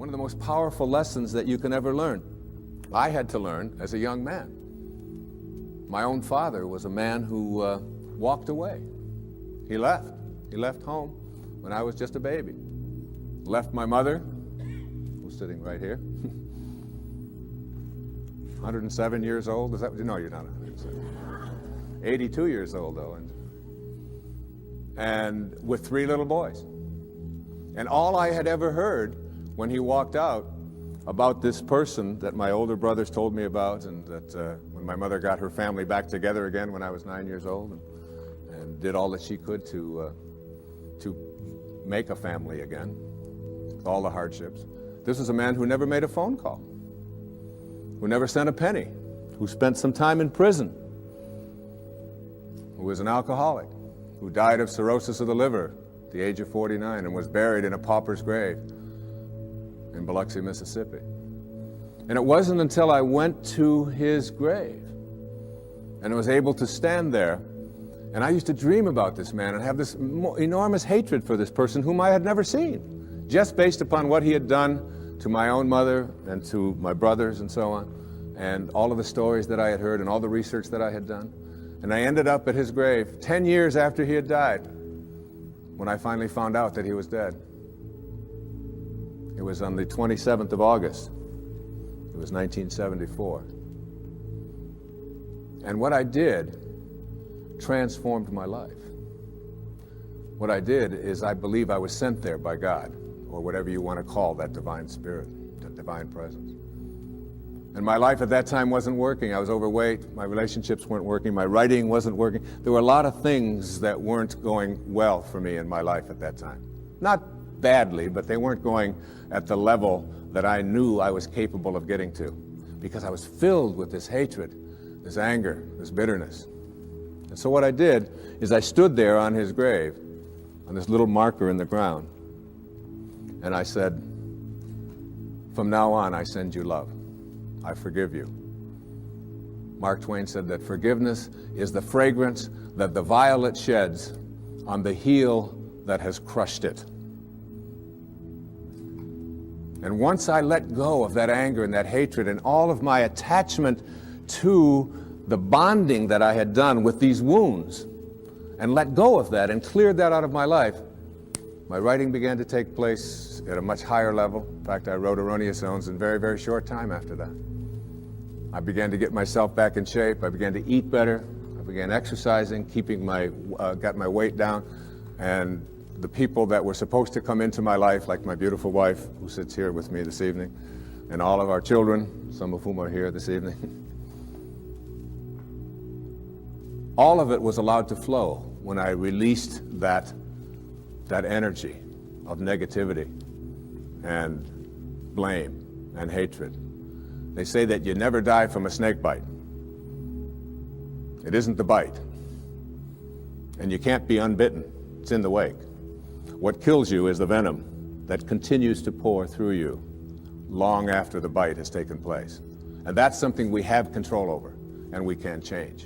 One of the most powerful lessons that you can ever learn. I had to learn as a young man. My own father was a man who walked away. He left. He left home when I was just a baby. Left my mother, who's sitting right here, 107 years old. Is that? No, you're not 107. 82 years old, though, and with 3 little boys. And all I had ever heard when he walked out about this person that my older brothers told me about, and that when my mother got her family back together again when I was 9 years old, and did all that she could to make a family again, with all the hardships. This was a man who never made a phone call, who never sent a penny, who spent some time in prison, who was an alcoholic, who died of cirrhosis of the liver at the age of 49 and was buried in a pauper's grave in Biloxi, Mississippi. And it wasn't until I went to his grave and was able to stand there, and I used to dream about this man and have this enormous hatred for this person whom I had never seen, just based upon what he had done to my own mother and to my brothers and so on, and all of the stories that I had heard and all the research that I had done. And I ended up at his grave 10 years after he had died, when I finally found out that he was dead. It was on the 27th of August. It was 1974. And what I did transformed my life. What I did is, I believe I was sent there by God, or whatever you want to call that divine spirit, that divine presence. And my life at that time wasn't working. I was overweight, my relationships weren't working, my writing wasn't working. There were a lot of things that weren't going well for me in my life at that time. Not badly, but they weren't going at the level that I knew I was capable of getting to, because I was filled with this hatred, this anger, this bitterness. And so what I did is I stood there on his grave, on this little marker in the ground, and I said, from now on, I send you love. I forgive you. Mark Twain said that forgiveness is the fragrance that the violet sheds on the heel that has crushed it. And once I let go of that anger and that hatred and all of my attachment to the bonding that I had done with these wounds, and let go of that and cleared that out of my life, my writing began to take place at a much higher level. In fact, I wrote Erroneous Zones in very, very short time after that. I began to get myself back in shape. I began to eat better. I began exercising, got my weight down. And the people that were supposed to come into my life, like my beautiful wife, who sits here with me this evening, and all of our children, some of whom are here this evening, all of it was allowed to flow when I released that energy of negativity and blame and hatred. They say that you never die from a snake bite. It isn't the bite. And you can't be unbitten. It's in the wake. What kills you is the venom that continues to pour through you long after the bite has taken place. And that's something we have control over and we can change.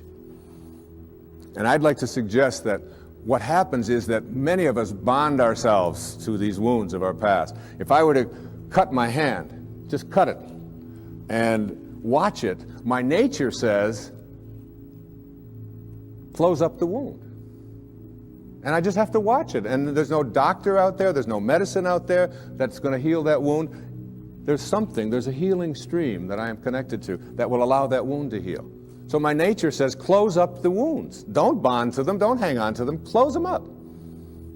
And I'd like to suggest that what happens is that many of us bond ourselves to these wounds of our past. If I were to cut my hand, just cut it, and watch it, my nature says, close up the wound. And I just have to watch it. And there's no doctor out there, there's no medicine out there that's going to heal that wound. There's a healing stream that I am connected to that will allow that wound to heal. So my nature says, close up the wounds. Don't bond to them, don't hang on to them, close them up.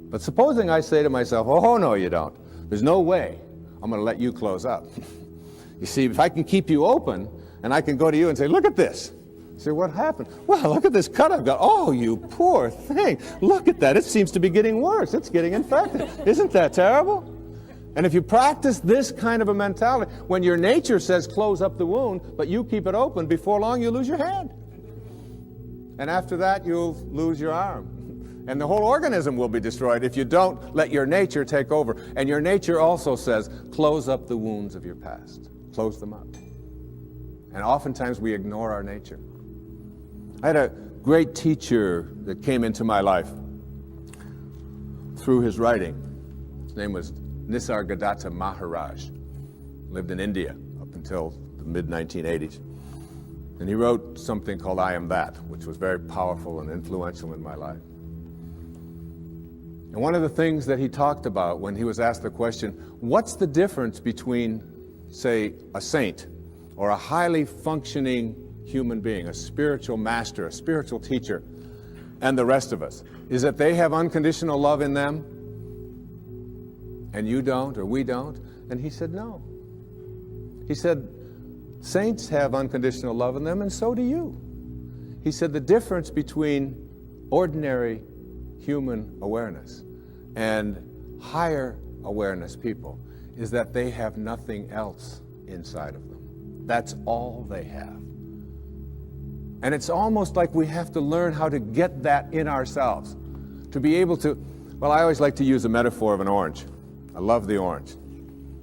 But supposing I say to myself, oh, no, you don't. There's no way I'm going to let you close up. You see, if I can keep you open, and I can go to you and say, look at this. You say, what happened? Well, look at this cut I've got. Oh, you poor thing. Look at that. It seems to be getting worse. It's getting infected. Isn't that terrible? And if you practice this kind of a mentality, when your nature says close up the wound, but you keep it open, before long you lose your hand. And after that, you'll lose your arm. And the whole organism will be destroyed if you don't let your nature take over. And your nature also says, close up the wounds of your past. Close them up. And oftentimes we ignore our nature. I had a great teacher that came into my life through his writing. His name was Nisargadatta Maharaj. lived in India up until the mid-1980s. And he wrote something called I Am That, which was very powerful and influential in my life. And one of the things that he talked about when he was asked the question, what's the difference between, say, a saint or a highly functioning human being, a spiritual master, a spiritual teacher, and the rest of us, is that they have unconditional love in them and you don't, or we don't? And he said, no. He said, saints have unconditional love in them, and so do you. He said the difference between ordinary human awareness and higher awareness people is that they have nothing else inside of them. That's all they have. And it's almost like we have to learn how to get that in ourselves, to be able to, well, I always like to use the metaphor of an orange. I love the orange.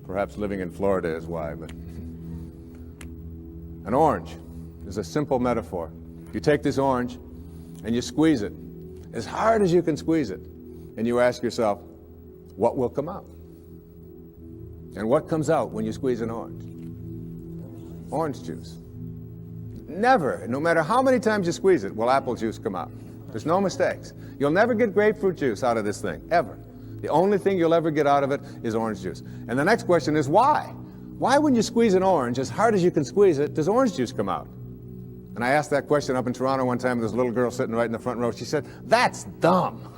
Perhaps living in Florida is why, but an orange is a simple metaphor. You take this orange and you squeeze it as hard as you can squeeze it, and you ask yourself, what will come out? And what comes out when you squeeze an orange? Orange juice. Never, no matter how many times you squeeze it, will apple juice come out. There's no mistakes. You'll never get grapefruit juice out of this thing, ever. The only thing you'll ever get out of it is orange juice. And the next question is why? Why when you squeeze an orange, as hard as you can squeeze it, does orange juice come out? And I asked that question up in Toronto one time, there's a little girl sitting right in the front row. She said, that's dumb.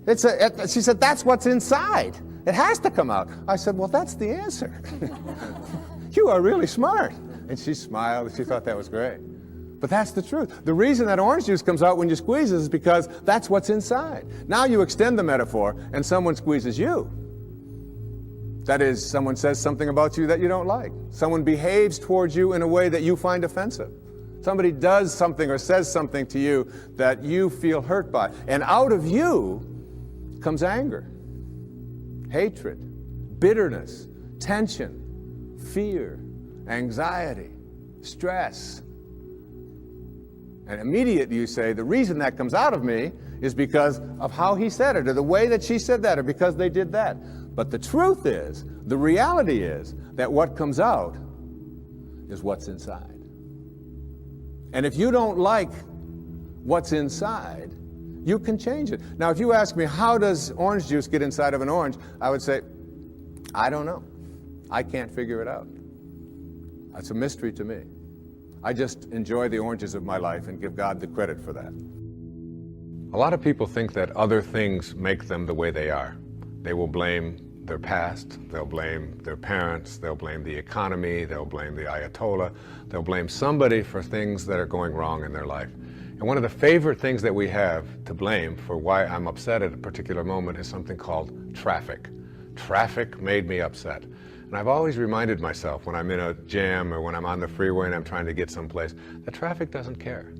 She said, that's what's inside. It has to come out. I said, well, that's the answer. You are really smart. And she smiled, and she thought that was great. But that's the truth. The reason that orange juice comes out when you squeeze it is because that's what's inside. Now you extend the metaphor, and someone squeezes you. That is, someone says something about you that you don't like. Someone behaves towards you in a way that you find offensive. Somebody does something or says something to you that you feel hurt by. And out of you comes anger, hatred, bitterness, tension, fear, anxiety, stress. And immediately you say, the reason that comes out of me is because of how he said it, or the way that she said that, or because they did that. But the truth is, the reality is, that what comes out is what's inside. And if you don't like what's inside, you can change it. Now, if you ask me, how does orange juice get inside of an orange? I would say, I don't know. I can't figure it out. That's a mystery to me. I just enjoy the oranges of my life and give God the credit for that. A lot of people think that other things make them the way they are. They will blame their past, they'll blame their parents, they'll blame the economy, they'll blame the Ayatollah, they'll blame somebody for things that are going wrong in their life. And one of the favorite things that we have to blame for why I'm upset at a particular moment is something called traffic. Traffic made me upset. And I've always reminded myself when I'm in a jam or when I'm on the freeway and I'm trying to get someplace, that traffic doesn't care.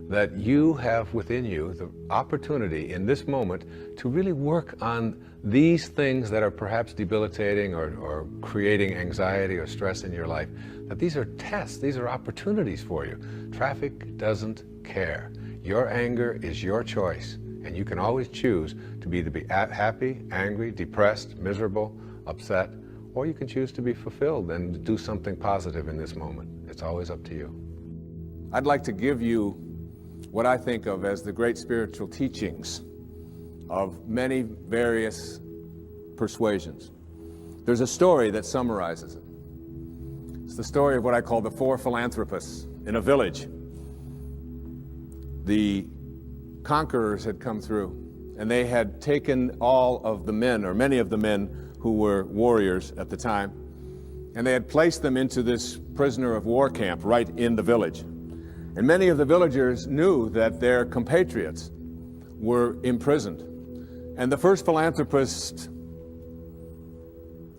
That you have within you the opportunity in this moment to really work on these things that are perhaps debilitating or creating anxiety or stress in your life. That these are tests, these are opportunities for you. Traffic doesn't care. Your anger is your choice, and you can always choose to be happy, angry, depressed, miserable, upset, or you can choose to be fulfilled and do something positive in this moment. It's always up to you. I'd like to give you what I think of as the great spiritual teachings of many various persuasions. There's a story that summarizes it. It's the story of what I call the four philanthropists in a village. The conquerors had come through, and they had taken all of the men, or many of the men who were warriors at the time, and they had placed them into this prisoner of war camp right in the village. And many of the villagers knew that their compatriots were imprisoned. And the first philanthropist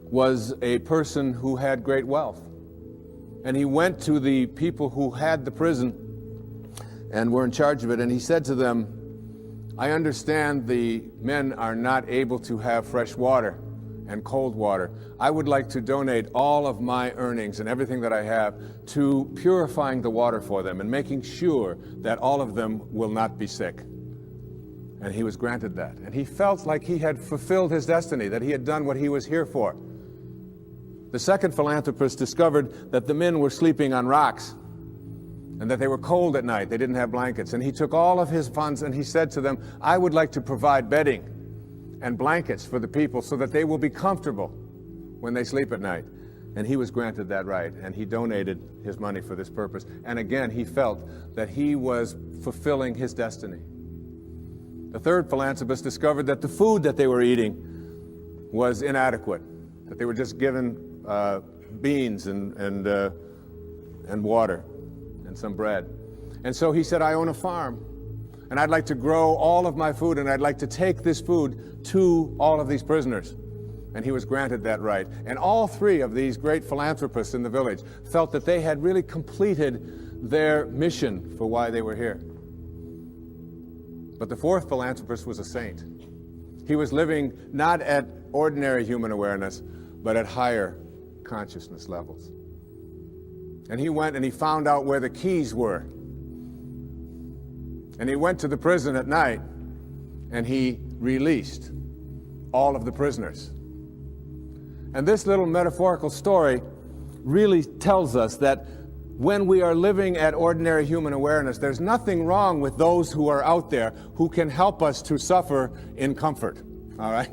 was a person who had great wealth. And he went to the people who had the prison and were in charge of it, and he said to them, I understand the men are not able to have fresh water and cold water. I would like to donate all of my earnings and everything that I have to purifying the water for them and making sure that all of them will not be sick. And he was granted that. And he felt like he had fulfilled his destiny, that he had done what he was here for. The second philanthropist discovered that the men were sleeping on rocks and that they were cold at night. They didn't have blankets. And he took all of his funds and he said to them, I would like to provide bedding and blankets for the people so that they will be comfortable when they sleep at night. And he was granted that right, and he donated his money for this purpose. And again, he felt that he was fulfilling his destiny. The third philanthropist discovered that the food that they were eating was inadequate, that they were just given beans and water and some bread. And so he said, I own a farm, and I'd like to grow all of my food, and I'd like to take this food to all of these prisoners. And he was granted that right. And all three of these great philanthropists in the village felt that they had really completed their mission for why they were here. But the fourth philanthropist was a saint. He was living not at ordinary human awareness, but at higher consciousness levels. And he went and he found out where the keys were. And he went to the prison at night and he released all of the prisoners. And this little metaphorical story really tells us that when we are living at ordinary human awareness, there's nothing wrong with those who are out there who can help us to suffer in comfort, all right?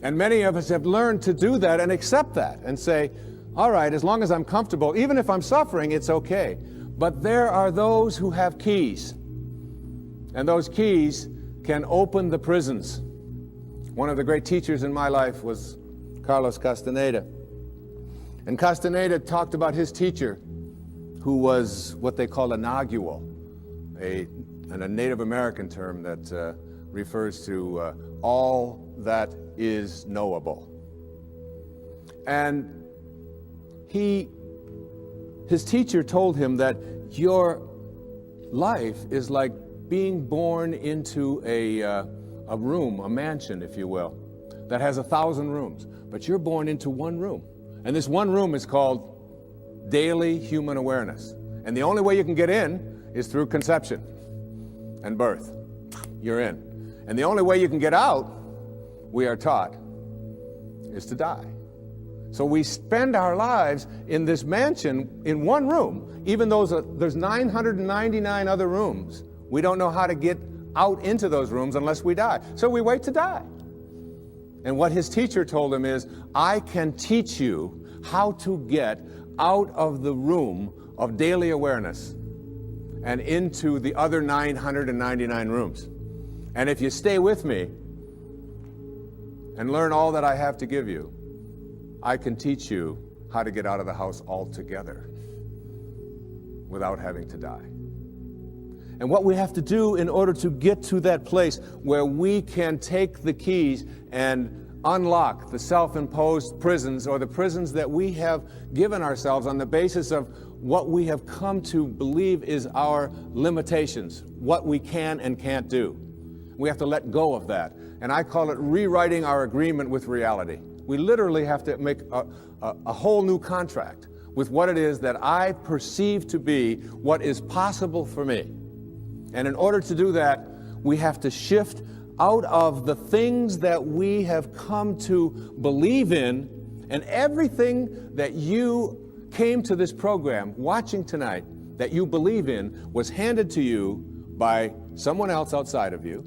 And many of us have learned to do that and accept that and say, all right, as long as I'm comfortable, even if I'm suffering, it's okay. But there are those who have keys, and those keys can open the prisons. One of the great teachers in my life was Carlos Castaneda. And Castaneda talked about his teacher, who was what they call a nagual, a Native American term that refers to all that is knowable. And his teacher told him that your life is like being born into a room, a mansion, if you will, that has 1,000 rooms. But you're born into one room. And this one room is called daily human awareness. And the only way you can get in is through conception and birth. You're in. And the only way you can get out, we are taught, is to die. So we spend our lives in this mansion in one room, even though there's 999 other rooms. We don't know how to get out into those rooms unless we die. So we wait to die. And what his teacher told him is, I can teach you how to get out of the room of daily awareness and into the other 999 rooms. And if you stay with me and learn all that I have to give you, I can teach you how to get out of the house altogether without having to die. And what we have to do in order to get to that place where we can take the keys and unlock the self-imposed prisons, or the prisons that we have given ourselves on the basis of what we have come to believe is our limitations, what we can and can't do. We have to let go of that. And I call it rewriting our agreement with reality. We literally have to make a whole new contract with what it is that I perceive to be what is possible for me. And in order to do that, we have to shift out of the things that we have come to believe in, and everything that you came to this program watching tonight that you believe in was handed to you by someone else outside of you,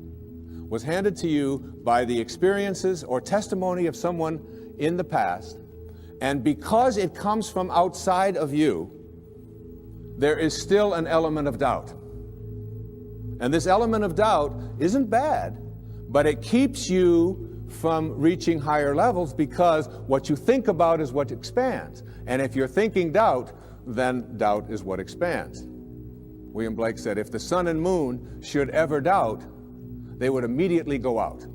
was handed to you by the experiences or testimony of someone in the past, and because it comes from outside of you, there is still an element of doubt. And this element of doubt isn't bad, but it keeps you from reaching higher levels, because what you think about is what expands. And if you're thinking doubt, then doubt is what expands. William Blake said, if the sun and moon should ever doubt, they would immediately go out.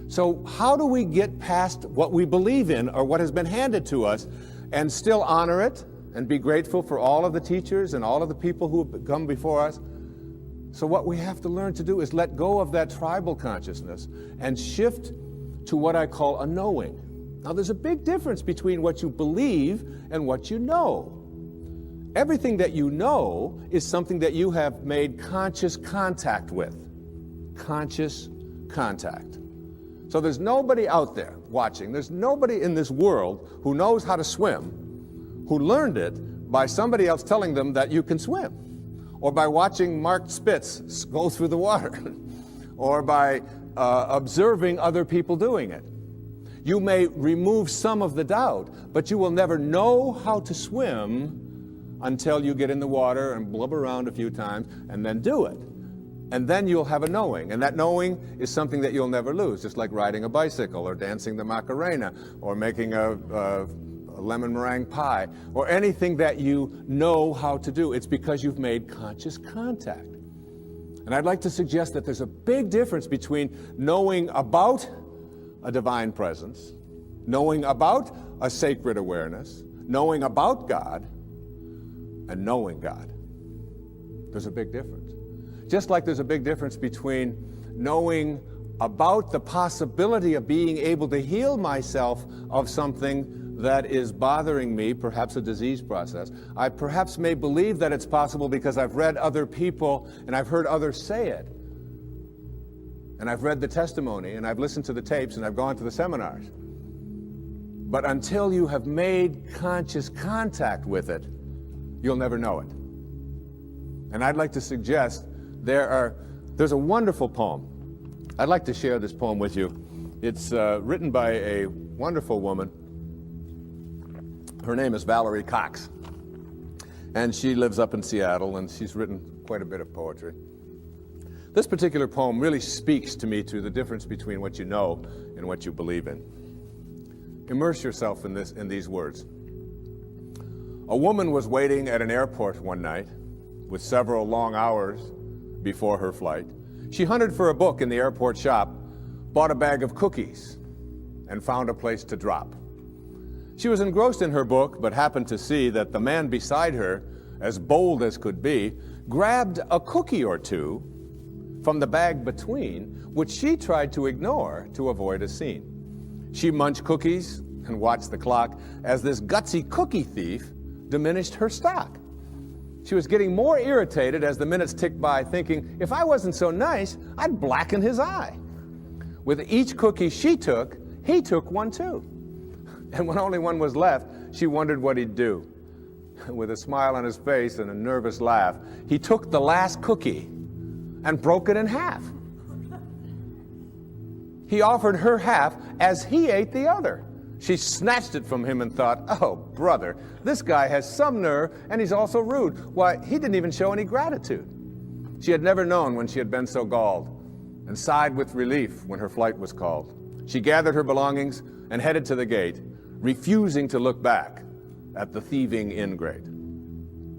So how do we get past what we believe in or what has been handed to us and still honor it and be grateful for all of the teachers and all of the people who have come before us? So what we have to learn to do is let go of that tribal consciousness and shift to what I call a knowing. Now, there's a big difference between what you believe and what you know. Everything that you know is something that you have made conscious contact with. Conscious contact. So So there's nobody out there watching. There's nobody in this world who knows how to swim, who learned it by somebody else telling them that you can swim, or by watching Mark Spitz go through the water, or by observing other people doing it. You may remove some of the doubt, but you will never know how to swim until you get in the water and blub around a few times and then do it. And then you'll have a knowing, and that knowing is something that you'll never lose, just like riding a bicycle or dancing the Macarena or making a lemon meringue pie or anything that you know how to do. It's because you've made conscious contact. And I'd like to suggest that there's a big difference between knowing about a divine presence, knowing about a sacred awareness, knowing about God, and knowing God. There's a big difference. Just like there's a big difference between knowing about the possibility of being able to heal myself of something that is bothering me, perhaps a disease process. I perhaps may believe that it's possible because I've read other people and I've heard others say it. And I've read the testimony, and I've listened to the tapes, and I've gone to the seminars. But until you have made conscious contact with it, you'll never know it. And I'd like to suggest there's a wonderful poem. I'd like to share this poem with you. It's written by a wonderful woman. Her name is Valerie Cox. And she lives up in Seattle, and she's written quite a bit of poetry. This particular poem really speaks to me to the difference between what you know and what you believe in. Immerse yourself in these words. A woman was waiting at an airport one night with several long hours before her flight. She hunted for a book in the airport shop, bought a bag of cookies, and found a place to drop. She was engrossed in her book, but happened to see that the man beside her, as bold as could be, grabbed a cookie or two from the bag between, which she tried to ignore to avoid a scene. She munched cookies and watched the clock as this gutsy cookie thief diminished her stock. She was getting more irritated as the minutes ticked by, thinking, if I wasn't so nice, I'd blacken his eye. With each cookie she took, he took one too. And when only one was left, she wondered what he'd do. With a smile on his face and a nervous laugh, he took the last cookie and broke it in half. He offered her half as he ate the other. She snatched it from him and thought, oh, brother, this guy has some nerve, and he's also rude. Why, he didn't even show any gratitude. She had never known when she had been so galled, and sighed with relief when her flight was called. She gathered her belongings and headed to the gate, refusing to look back at the thieving ingrate.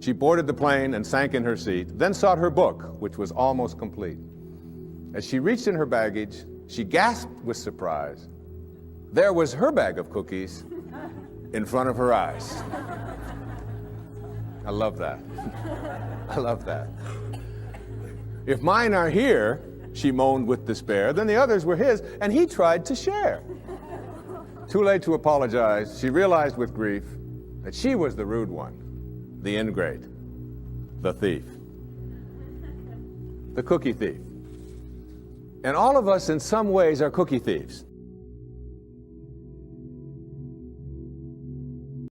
She boarded the plane and sank in her seat, then sought her book, which was almost complete. As she reached in her baggage, she gasped with surprise. There was her bag of cookies in front of her eyes. I love that. I love that. If mine are here, she moaned with despair, then the others were his, and he tried to share. Too late to apologize, she realized with grief that she was the rude one, the ingrate, the thief, the cookie thief. And all of us in some ways are cookie thieves.